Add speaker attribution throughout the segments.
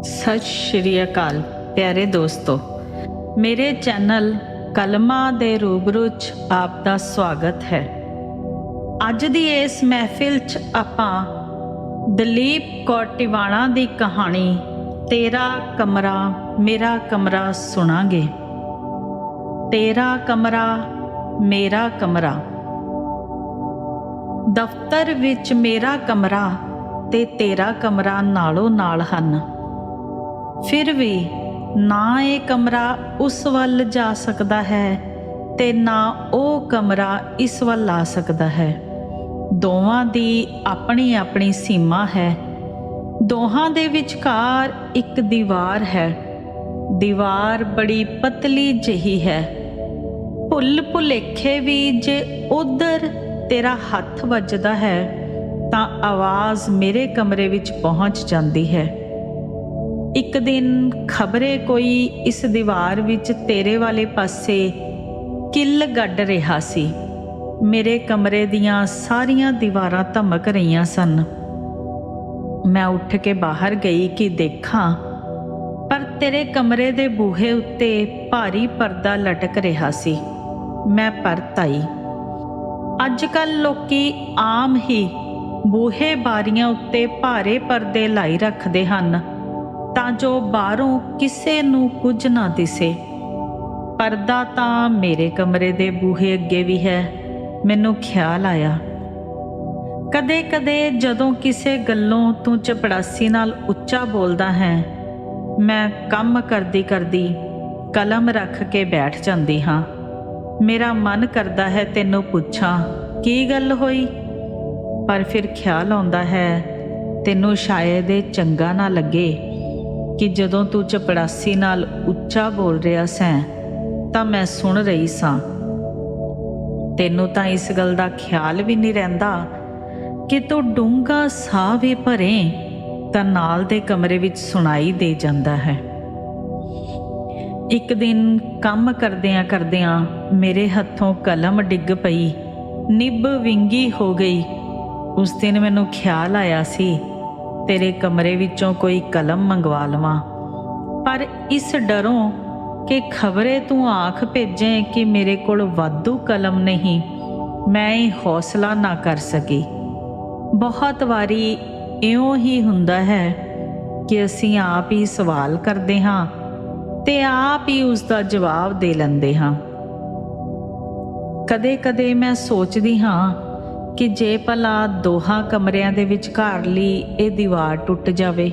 Speaker 1: ਸਤਿ ਸ਼੍ਰੀ ਅਕਾਲ ਪਿਆਰੇ ਦੋਸਤੋ, ਮੇਰੇ ਚੈਨਲ ਕਲਮਾਂ ਦੇ ਰੂਬਰੂ 'ਚ ਆਪ ਦਾ ਸਵਾਗਤ ਹੈ। ਅੱਜ ਦੀ ਇਸ ਮਹਿਫਿਲ 'ਚ ਆਪਾਂ ਦਲੀਪ ਕੌਰ ਟਿਵਾਣਾ ਦੀ ਕਹਾਣੀ ਤੇਰਾ ਕਮਰਾ ਮੇਰਾ ਕਮਰਾ ਸੁਣਾਂਗੇ। ਤੇਰਾ ਕਮਰਾ ਮੇਰਾ ਕਮਰਾ। ਦਫ਼ਤਰ ਵਿੱਚ ਮੇਰਾ ਕਮਰਾ ਤੇ ਤੇਰਾ ਕਮਰਾ ਨਾਲੋਂ ਨਾਲ ਹਨ। ਫਿਰ ਵੀ ਨਾ ਇਹ ਕਮਰਾ ਉਸ ਵੱਲ ਜਾ ਸਕਦਾ ਹੈ ਤੇ ਨਾ ਉਹ ਕਮਰਾ ਇਸ ਵੱਲ ਆ ਸਕਦਾ ਹੈ। ਦੋਵਾਂ ਦੀ ਆਪਣੀ ਆਪਣੀ ਸੀਮਾ ਹੈ। ਦੋਹਾਂ ਦੇ ਵਿਚਕਾਰ ਇੱਕ ਦੀਵਾਰ ਹੈ। ਦੀਵਾਰ ਬੜੀ ਪਤਲੀ ਜਿਹੀ ਹੈ। ਭੁੱਲ ਭੁਲੇਖੇ ਵੀ ਜੇ ਉਧਰ ਤੇਰਾ ਹੱਥ ਵੱਜਦਾ ਹੈ ਤਾਂ ਆਵਾਜ਼ ਮੇਰੇ ਕਮਰੇ ਵਿੱਚ ਪਹੁੰਚ ਜਾਂਦੀ ਹੈ। ਇੱਕ ਦਿਨ ਖਬਰੇ ਕੋਈ ਇਸ ਦੀਵਾਰ ਵਿੱਚ ਤੇਰੇ ਵਾਲੇ ਪਾਸੇ ਕਿੱਲ ਗੱਡ ਰਿਹਾ ਸੀ। ਮੇਰੇ ਕਮਰੇ ਦੀਆਂ ਸਾਰੀਆਂ ਦੀਵਾਰਾਂ ਧਮਕ ਰਹੀਆਂ ਸਨ। ਮੈਂ ਉੱਠ ਕੇ ਬਾਹਰ ਗਈ ਕਿ ਦੇਖਾਂ, ਪਰ ਤੇਰੇ ਕਮਰੇ ਦੇ ਬੂਹੇ ਉੱਤੇ ਭਾਰੀ ਪਰਦਾ ਲਟਕ ਰਿਹਾ ਸੀ। ਮੈਂ ਪਰਤ ਆਈ। ਅੱਜ ਕੱਲ੍ਹ ਲੋਕੀ ਆਮ ਹੀ ਬੂਹੇ ਬਾਰੀਆਂ ਉੱਤੇ ਭਾਰੇ ਪਰਦੇ ਲਾਈ ਰੱਖਦੇ ਹਨ ਤਾਂ ਜੋ ਬਾਹਰੋਂ ਕਿਸੇ ਨੂੰ ਕੁਝ ਨਾ ਦਿਸੇ। ਪਰਦਾ ਤਾਂ ਮੇਰੇ ਕਮਰੇ ਦੇ ਬੂਹੇ ਅੱਗੇ ਵੀ ਹੈ। ਮੈਨੂੰ ਖਿਆਲ ਆਇਆ, ਕਦੇ ਕਦੇ ਜਦੋਂ ਕਿਸੇ ਗੱਲੋਂ ਤੂੰ ਚਪੜਾਸੀ ਨਾਲ ਉੱਚਾ ਬੋਲਦਾ ਹੈ, ਮੈਂ ਕੰਮ ਕਰਦੀ ਕਰਦੀ ਕਲਮ ਰੱਖ ਕੇ ਬੈਠ ਜਾਂਦੀ ਹਾਂ। ਮੇਰਾ ਮਨ ਕਰਦਾ ਹੈ ਤੈਨੂੰ ਪੁੱਛਾਂ ਕੀ ਗੱਲ ਹੋਈ, ਪਰ ਫਿਰ ਖਿਆਲ ਆਉਂਦਾ ਹੈ ਤੈਨੂੰ ਸ਼ਾਇਦ ਇਹ ਚੰਗਾ ਨਾ ਲੱਗੇ ਕਿ ਜਦੋਂ ਤੂੰ ਚਪੜਾਸੀ ਨਾਲ ਉੱਚਾ ਬੋਲ ਰਿਹਾ ਸੈਂ ਤਾਂ ਮੈਂ ਸੁਣ ਰਹੀ ਸਾਂ। ਤੈਨੂੰ ਤਾਂ ਇਸ ਗੱਲ ਦਾ ਖਿਆਲ ਵੀ ਨਹੀਂ ਰਹਿੰਦਾ ਕਿ ਤੂੰ ਡੂੰਘਾ ਸਾਹ ਵੀ ਭਰੇ ਤਾਂ ਨਾਲ ਦੇ ਕਮਰੇ ਵਿੱਚ ਸੁਣਾਈ ਦੇ ਜਾਂਦਾ ਹੈ। ਇੱਕ ਦਿਨ ਕੰਮ ਕਰਦਿਆਂ ਕਰਦਿਆਂ ਮੇਰੇ ਹੱਥੋਂ ਕਲਮ ਡਿੱਗ ਪਈ, ਨਿੱਬ ਵਿੰਗੀ ਹੋ ਗਈ। ਉਸ ਦਿਨ ਮੈਨੂੰ ਖਿਆਲ ਆਇਆ ਸੀ ਤੇਰੇ ਕਮਰੇ ਵਿੱਚੋਂ ਕੋਈ ਕਲਮ ਮੰਗਵਾ ਲਵਾਂ, ਪਰ ਇਸ ਡਰੋਂ ਕਿ ਖਬਰੇ ਤੂੰ ਆਖ ਭੇਜੇ ਕਿ ਮੇਰੇ ਕੋਲ ਵਾਧੂ ਕਲਮ ਨਹੀਂ, ਮੈਂ ਇਹ ਹੌਸਲਾ ਨਾ ਕਰ ਸਕੀ। ਬਹੁਤ ਵਾਰੀ ਇਉਂ ਹੀ ਹੁੰਦਾ ਹੈ ਕਿ ਅਸੀਂ ਆਪ ਹੀ ਸਵਾਲ ਕਰਦੇ ਹਾਂ ਤੇ ਆਪ ਹੀ ਉਸ ਦਾ ਜਵਾਬ ਦੇ ਲੈਂਦੇ ਹਾਂ। ਕਦੇ ਕਦੇ ਮੈਂ ਸੋਚਦੀ ਹਾਂ ਕਿ ਜੇ ਭਲਾ ਦੋਹਾਂ ਕਮਰਿਆਂ ਦੇ ਵਿਚਕਾਰਲੀ ਇਹ ਦੀਵਾਰ ਟੁੱਟ ਜਾਵੇ,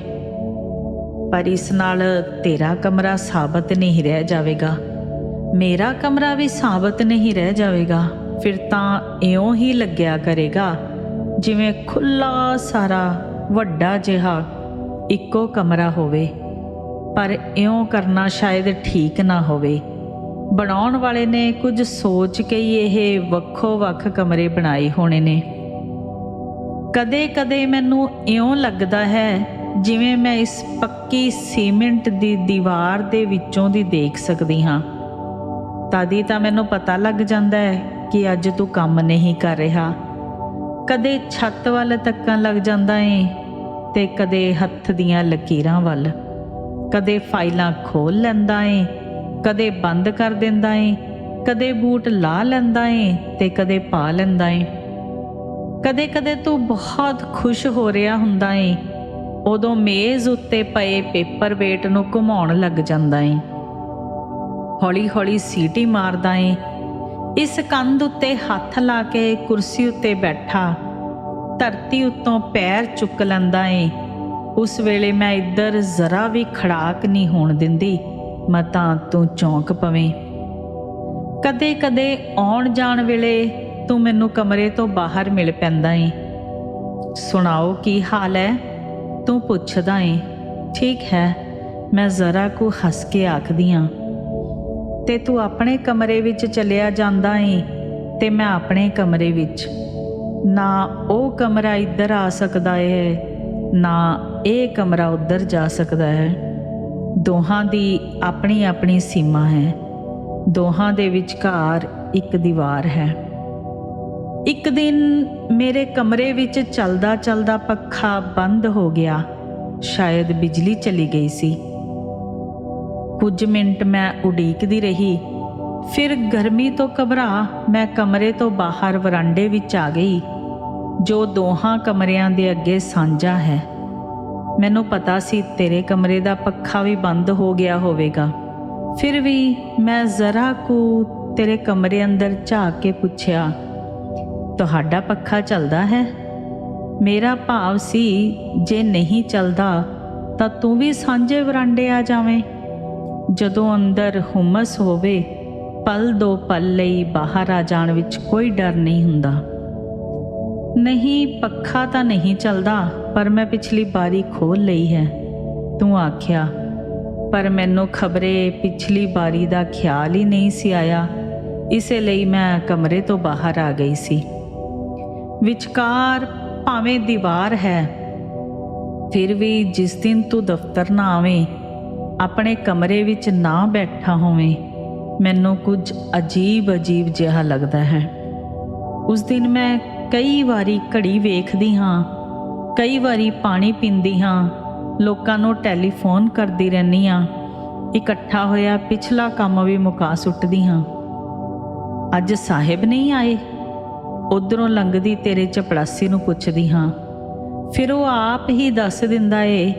Speaker 1: ਪਰ ਇਸ ਨਾਲ ਤੇਰਾ ਕਮਰਾ ਸਾਬਤ ਨਹੀਂ ਰਹਿ ਜਾਵੇਗਾ, ਮੇਰਾ ਕਮਰਾ ਵੀ ਸਾਬਤ ਨਹੀਂ ਰਹਿ ਜਾਵੇਗਾ। ਫਿਰ ਤਾਂ ਇਉਂ ਹੀ ਲੱਗਿਆ ਕਰੇਗਾ ਜਿਵੇਂ ਖੁੱਲ੍ਹਾ ਸਾਰਾ ਵੱਡਾ ਜਿਹਾ ਇੱਕੋ ਕਮਰਾ ਹੋਵੇ, ਪਰ ਇਉਂ ਕਰਨਾ ਸ਼ਾਇਦ ਠੀਕ ਨਾ ਹੋਵੇ। ਬਣਾਉਣ ਵਾਲੇ ਨੇ ਕੁਝ ਸੋਚ ਕੇ ਹੀ ਇਹ ਵੱਖੋ ਵੱਖ ਕਮਰੇ ਬਣਾਏ ਹੋਣੇ ਨੇ। ਕਦੇ ਕਦੇ ਮੈਨੂੰ ਇਉਂ ਲੱਗਦਾ ਹੈ ਜਿਵੇਂ ਮੈਂ ਇਸ ਪੱਕੀ ਸੀਮੈਂਟ ਦੀ ਦੀਵਾਰ ਦੇ ਵਿੱਚੋਂ ਦੀ ਦੇਖ ਸਕਦੀ ਹਾਂ। ਤਦ ਹੀ ਤਾਂ ਮੈਨੂੰ ਪਤਾ ਲੱਗ ਜਾਂਦਾ ਹੈ ਕਿ ਅੱਜ ਤੂੰ ਕੰਮ ਨਹੀਂ ਕਰ ਰਿਹਾ। ਕਦੇ ਛੱਤ ਵੱਲ ਤੱਕਣ ਲੱਗ ਜਾਂਦਾ ਏ ਤੇ ਕਦੇ ਹੱਥ ਦੀਆਂ ਲਕੀਰਾਂ ਵੱਲ। ਕਦੇ ਫਾਈਲਾਂ ਖੋਲ੍ਹ ਲੈਂਦਾ ਏ, ਕਦੇ ਬੰਦ ਕਰ ਦਿੰਦਾ ਏ, ਕਦੇ ਬੂਟ ਲਾ ਲੈਂਦਾ ਏ ਤੇ ਕਦੇ ਪਾ ਲੈਂਦਾ ਏ। ਕਦੇ ਕਦੇ ਤੂੰ ਬਹੁਤ ਖੁਸ਼ ਹੋ ਰਿਹਾ ਹੁੰਦਾ ਏ, ਉਦੋਂ ਮੇਜ਼ ਉੱਤੇ ਪਏ ਪੇਪਰ ਵੇਟ ਨੂੰ ਘੁਮਾਉਣ ਲੱਗ ਜਾਂਦਾ ਏ। ਹੌਲੀ ਹੌਲੀ ਸੀਟੀ ਮਾਰਦਾ ਏ। ਇਸ ਕੰਧ ਉੱਤੇ ਹੱਥ ਲਾ ਕੇ ਕੁਰਸੀ ਉੱਤੇ ਬੈਠਾ ਧਰਤੀ ਉੱਤੋਂ ਪੈਰ ਚੁੱਕ ਲੈਂਦਾ ਏ। ਉਸ ਵੇਲੇ ਮੈਂ ਇੱਧਰ ਜ਼ਰਾ ਵੀ ਖੜਾਕ ਨਹੀਂ ਹੋਣ ਦਿੰਦੀ, ਮਤਾਂ ਤੂੰ ਚੌਂਕ ਪਵੇਂ। ਕਦੇ ਕਦੇ ਆਉਣ ਜਾਣ ਵੇਲੇ ਤੂੰ ਮੈਨੂੰ ਕਮਰੇ ਤੋਂ ਬਾਹਰ ਮਿਲ ਪੈਂਦਾ ਏ। ਸੁਣਾਓ ਕੀ ਹਾਲ ਹੈ, ਤੂੰ ਪੁੱਛਦਾ ਏ। ਠੀਕ ਹੈ, ਮੈਂ ਜ਼ਰਾ ਕੁ ਹੱਸ ਕੇ ਆਖਦੀ ਹਾਂ। ਤੇ ਤੂੰ ਆਪਣੇ ਕਮਰੇ ਵਿੱਚ ਚਲਿਆ ਜਾਂਦਾ ਏ ਤੇ ਮੈਂ ਆਪਣੇ ਕਮਰੇ ਵਿੱਚ। ਨਾ ਉਹ ਕਮਰਾ ਇੱਧਰ ਆ ਸਕਦਾ ਏ, ਨਾ ਇਹ ਕਮਰਾ ਉੱਧਰ ਜਾ ਸਕਦਾ ਹੈ। ਦੋਹਾਂ ਦੀ ਆਪਣੀ ਆਪਣੀ ਸੀਮਾ ਹੈ। ਦੋਹਾਂ ਦੇ ਵਿਚਕਾਰ ਇੱਕ ਦੀਵਾਰ ਹੈ। ਇੱਕ ਦਿਨ ਮੇਰੇ ਕਮਰੇ ਵਿੱਚ ਚੱਲਦਾ ਚੱਲਦਾ ਪੱਖਾ ਬੰਦ ਹੋ ਗਿਆ ਸ਼ਾਇਦ ਬਿਜਲੀ ਚਲੀ ਗਈ ਸੀ। ਕੁਝ ਮਿੰਟ ਮੈਂ ਉਡੀਕਦੀ ਰਹੀ। ਫਿਰ ਗਰਮੀ ਤੋਂ ਘਬਰਾ ਮੈਂ ਕਮਰੇ ਤੋਂ ਬਾਹਰ ਵਰਾਂਡੇ ਵਿੱਚ ਆ ਗਈ, ਜੋ ਦੋਹਾਂ ਕਮਰਿਆਂ ਦੇ ਅੱਗੇ ਸਾਂਝਾ ਹੈ। ਮੈਨੂੰ ਪਤਾ ਸੀ ਤੇਰੇ ਕਮਰੇ ਦਾ ਪੱਖਾ ਵੀ ਬੰਦ ਹੋ ਗਿਆ ਹੋਵੇਗਾ। ਫਿਰ ਵੀ ਮੈਂ ਜ਼ਰਾ ਕੁ ਤੇਰੇ ਕਮਰੇ ਅੰਦਰ ਝਾਕ ਕੇ ਪੁੱਛਿਆ, ਤੁਹਾਡਾ ਪੱਖਾ ਚੱਲਦਾ ਹੈ? ਮੇਰਾ ਭਾਵ ਸੀ ਜੇ ਨਹੀਂ ਚੱਲਦਾ ਤਾਂ ਤੂੰ ਵੀ ਸਾਂਝੇ ਵਰਾਂਡੇ ਆ ਜਾਵੇਂ। ਜਦੋਂ ਅੰਦਰ ਹੁਮਸ ਹੋਵੇ, ਪਲ ਦੋ ਪਲ ਲਈ ਬਾਹਰ ਆ ਜਾਣ ਵਿੱਚ ਕੋਈ ਡਰ ਨਹੀਂ ਹੁੰਦਾ। ਨਹੀਂ, ਪੱਖਾ ਤਾਂ ਨਹੀਂ ਚੱਲਦਾ, ਪਰ ਮੈਂ ਪਿਛਲੀ ਬਾਰੀ ਖੋਲ੍ਹ ਲਈ ਹੈ, ਤੂੰ ਆਖਿਆ। ਪਰ ਮੈਨੂੰ ਖਬਰੇ ਪਿਛਲੀ ਬਾਰੀ ਦਾ ਖਿਆਲ ਹੀ ਨਹੀਂ ਸੀ ਆਇਆ, ਇਸੇ ਲਈ ਮੈਂ ਕਮਰੇ ਤੋਂ ਬਾਹਰ ਆ ਗਈ ਸੀ। ਵਿਚਕਾਰ ਭਾਵੇਂ ਦੀਵਾਰ ਹੈ, ਫਿਰ ਵੀ ਜਿਸ ਦਿਨ ਤੂੰ ਦਫ਼ਤਰ ਨਾ ਆਵੇਂ, ਆਪਣੇ ਕਮਰੇ ਵਿੱਚ ਨਾ ਬੈਠਾ ਹੋਵੇਂ, ਮੈਨੂੰ ਕੁਝ ਅਜੀਬ ਜਿਹਾ ਲੱਗਦਾ ਹੈ। ਉਸ ਦਿਨ ਮੈਂ ਕਈ ਵਾਰੀ ਘੜੀ ਵੇਖਦੀ ਹਾਂ, ਕਈ ਵਾਰੀ ਪਾਣੀ ਪੀਂਦੀ ਹਾਂ, ਲੋਕਾਂ ਨੂੰ ਟੈਲੀਫੋਨ ਕਰਦੀ ਰਹਿੰਦੀ ਹਾਂ, ਇਕੱਠਾ ਹੋਇਆ ਪਿਛਲਾ ਕੰਮ ਵੀ ਮੁਕਾ ਸੁੱਟਦੀ ਹਾਂ। ਅੱਜ ਸਾਹਿਬ ਨਹੀਂ ਆਏ? ਉੱਧਰੋਂ ਲੰਘਦੀ ਤੇਰੇ ਚਪੜਾਸੀ ਨੂੰ ਪੁੱਛਦੀ ਹਾਂ। ਫਿਰ ਉਹ ਆਪ ਹੀ ਦੱਸ ਦਿੰਦਾ ਏ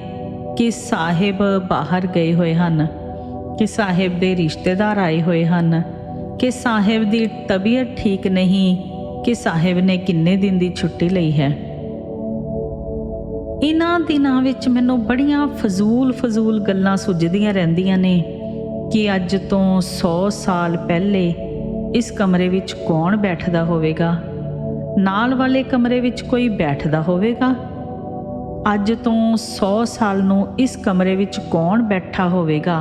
Speaker 1: ਕਿ ਸਾਹਿਬ ਬਾਹਰ ਗਏ ਹੋਏ ਹਨ, ਕਿ ਸਾਹਿਬ ਦੇ ਰਿਸ਼ਤੇਦਾਰ ਆਏ ਹੋਏ ਹਨ, ਕਿ ਸਾਹਿਬ ਦੀ ਤਬੀਅਤ ਠੀਕ ਨਹੀਂ, ਕਿ ਸਾਹਿਬ ਨੇ ਕਿੰਨੇ ਦਿਨ ਦੀ ਛੁੱਟੀ ਲਈ ਹੈ। ਇਹਨਾਂ ਦਿਨਾਂ ਵਿੱਚ ਮੈਨੂੰ ਬੜੀਆਂ ਫਜ਼ੂਲ ਗੱਲਾਂ ਸੁੱਝਦੀਆਂ ਰਹਿੰਦੀਆਂ ਨੇ ਕਿ ਅੱਜ ਤੋਂ 100 ਸਾਲ ਪਹਿਲੇ ਇਸ ਕਮਰੇ ਵਿੱਚ ਕੌਣ ਬੈਠਦਾ ਹੋਵੇਗਾ, ਨਾਲ ਵਾਲੇ ਕਮਰੇ ਵਿੱਚ ਕੋਈ ਬੈਠਦਾ ਹੋਵੇਗਾ। ਅੱਜ ਤੋਂ 100 ਸਾਲ ਨੂੰ ਇਸ ਕਮਰੇ ਵਿੱਚ ਕੌਣ ਬੈਠਾ ਹੋਵੇਗਾ,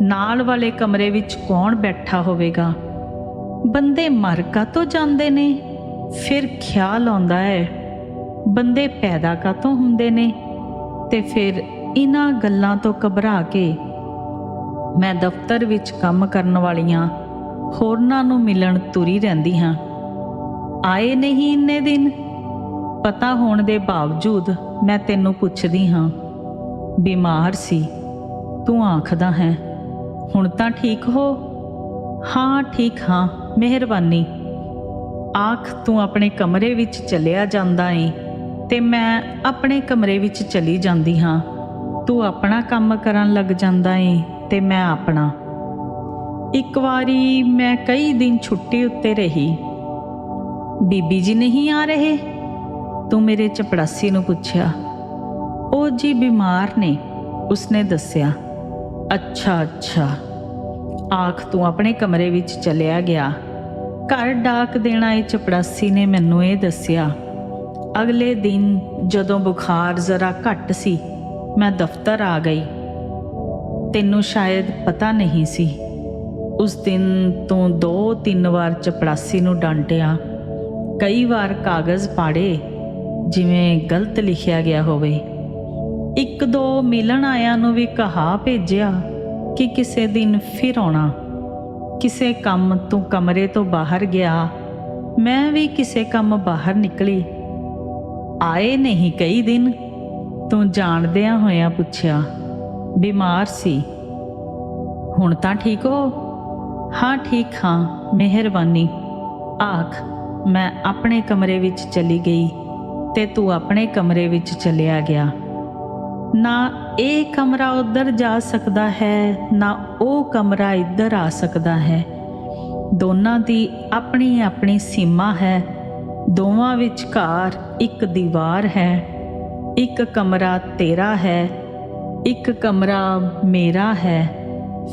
Speaker 1: ਨਾਲ ਵਾਲੇ ਕਮਰੇ ਵਿੱਚ ਕੌਣ ਬੈਠਾ ਹੋਵੇਗਾ। ਬੰਦੇ ਮਰ ਕਾਹਤੋਂ ਜਾਂਦੇ ਨੇ? ਫਿਰ ਖਿਆਲ ਆਉਂਦਾ ਹੈ ਬੰਦੇ ਪੈਦਾ ਕਾਹਤੋਂ ਹੁੰਦੇ ਨੇ। ਤੇ ਫਿਰ ਇਹਨਾਂ ਗੱਲਾਂ ਤੋਂ ਘਬਰਾ ਕੇ ਮੈਂ ਦਫ਼ਤਰ ਵਿੱਚ ਕੰਮ ਕਰਨ ਵਾਲੀਆਂ ਹੋਰਨਾਂ ਨੂੰ ਮਿਲਣ ਤੁਰੀ ਰਹਿੰਦੀ ਹਾਂ। ਆਏ ਨਹੀਂ ਇੰਨੇ ਦਿਨ? ਪਤਾ ਹੋਣ ਦੇ ਬਾਵਜੂਦ ਮੈਂ ਤੈਨੂੰ ਪੁੱਛਦੀ ਹਾਂ। ਬਿਮਾਰ ਸੀ, ਤੂੰ ਆਖਦਾ ਹੈ। ਹੁਣ ਤਾਂ ਠੀਕ ਹੋ? ਹਾਂ ਠੀਕ ਹਾਂ, ਮਿਹਰਬਾਨੀ। ਆਖ ਤੂੰ ਆਪਣੇ ਕਮਰੇ ਵਿੱਚ ਚਲਿਆ ਜਾਂਦਾ ਏ ਤੇ ਮੈਂ ਆਪਣੇ ਕਮਰੇ ਵਿੱਚ ਚਲੀ ਜਾਂਦੀ ਹਾਂ। ਤੂੰ ਆਪਣਾ ਕੰਮ ਕਰਨ ਲੱਗ ਜਾਂਦਾ ਏ ਤੇ ਮੈਂ ਆਪਣਾ। ਇੱਕ ਵਾਰੀ ਮੈਂ ਕਈ ਦਿਨ ਛੁੱਟੀ ਉੱਤੇ ਰਹੀ। ਬੀਬੀ ਜੀ ਨਹੀਂ ਆ ਰਹੇ? ਤੂੰ ਮੇਰੇ ਚਪੜਾਸੀ ਨੂੰ ਪੁੱਛਿਆ। ਉਹ ਜੀ ਬਿਮਾਰ ਨੇ, ਉਸਨੇ ਦੱਸਿਆ। ਅੱਛਾ, ਆਖ ਤੂੰ ਆਪਣੇ ਕਮਰੇ ਵਿੱਚ ਚਲਿਆ ਗਿਆ। ਘਰ ਡਾਕ ਦੇਣ ਆਏ ਚਪੜਾਸੀ ਨੇ ਮੈਨੂੰ ਇਹ ਦੱਸਿਆ। ਅਗਲੇ ਦਿਨ ਜਦੋਂ ਬੁਖਾਰ ਜ਼ਰਾ ਘੱਟ ਸੀ, ਮੈਂ ਦਫ਼ਤਰ ਆ ਗਈ। ਤੈਨੂੰ ਸ਼ਾਇਦ ਪਤਾ ਨਹੀਂ ਸੀ, ਉਸ ਦਿਨ ਤੂੰ 2-3 ਵਾਰ ਚਪੜਾਸੀ ਨੂੰ ਡਾਂਟਿਆ, ਕਈ ਵਾਰ ਕਾਗਜ਼ ਪਾੜੇ ਜਿਵੇਂ ਗਲਤ ਲਿਖਿਆ ਗਿਆ ਹੋਵੇ। 1-2 ਮਿਲਣ ਆਇਆਂ ਨੂੰ ਵੀ ਕਹਾ ਭੇਜਿਆ ਕਿ ਕਿਸੇ ਦਿਨ ਫਿਰ ਆਉਣਾ। ਕਿਸੇ ਕੰਮ ਤੂੰ ਕਮਰੇ ਤੋਂ ਬਾਹਰ ਗਿਆ, ਮੈਂ ਵੀ ਕਿਸੇ ਕੰਮ ਬਾਹਰ ਨਿਕਲੀ। ਆਏ ਨਹੀਂ ਕਈ ਦਿਨ। ਤੂੰ ਜਾਣਦਿਆਂ ਹੋਇਆਂ ਪੁੱਛਿਆ। ਬਿਮਾਰ ਸੀ, ਹੁਣ ਤਾਂ ਠੀਕ ਹੋ? ਹਾਂ ਠੀਕ ਹਾਂ, ਮਿਹਰਬਾਨੀ। ਆਖ ਮੈਂ ਆਪਣੇ ਕਮਰੇ ਵਿੱਚ ਚਲੀ ਗਈ ਤੇ ਤੂੰ ਆਪਣੇ ਕਮਰੇ ਵਿੱਚ ਚਲਿਆ ਗਿਆ। ਨਾ ਇਹ ਕਮਰਾ ਉੱਧਰ ਜਾ ਸਕਦਾ ਹੈ, ਨਾ ਉਹ ਕਮਰਾ ਇੱਧਰ ਆ ਸਕਦਾ ਹੈ। ਦੋਨਾਂ ਦੀ ਆਪਣੀ ਆਪਣੀ ਸੀਮਾ ਹੈ। ਦੋਵਾਂ ਵਿਚਕਾਰ ਇੱਕ ਦੀਵਾਰ ਹੈ। ਇੱਕ ਕਮਰਾ ਤੇਰਾ ਹੈ, ਇੱਕ ਕਮਰਾ ਮੇਰਾ ਹੈ।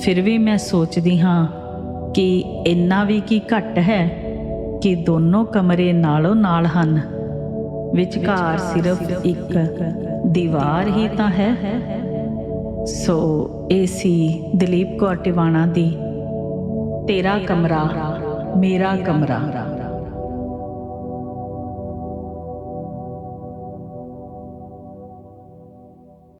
Speaker 1: ਫਿਰ ਵੀ ਮੈਂ ਸੋਚਦੀ ਹਾਂ ਕਿ ਇੰਨਾ ਵੀ ਕੀ ਘੱਟ ਹੈ ਕਿ ਦੋਨੋਂ ਕਮਰੇ ਨਾਲੋਂ ਨਾਲ ਹਨ। ਵਿਚਕਾਰ ਸਿਰਫ ਇੱਕ ਦੀਵਾਰ ਹੀ ਤਾਂ ਹੈ। ਸੋ ਇਹ ਸੀ ਦਲੀਪ ਕੌਰ ਟਿਵਾਣਾ ਦੀ ਤੇਰਾ ਕਮਰਾ ਮੇਰਾ ਕਮਰਾ।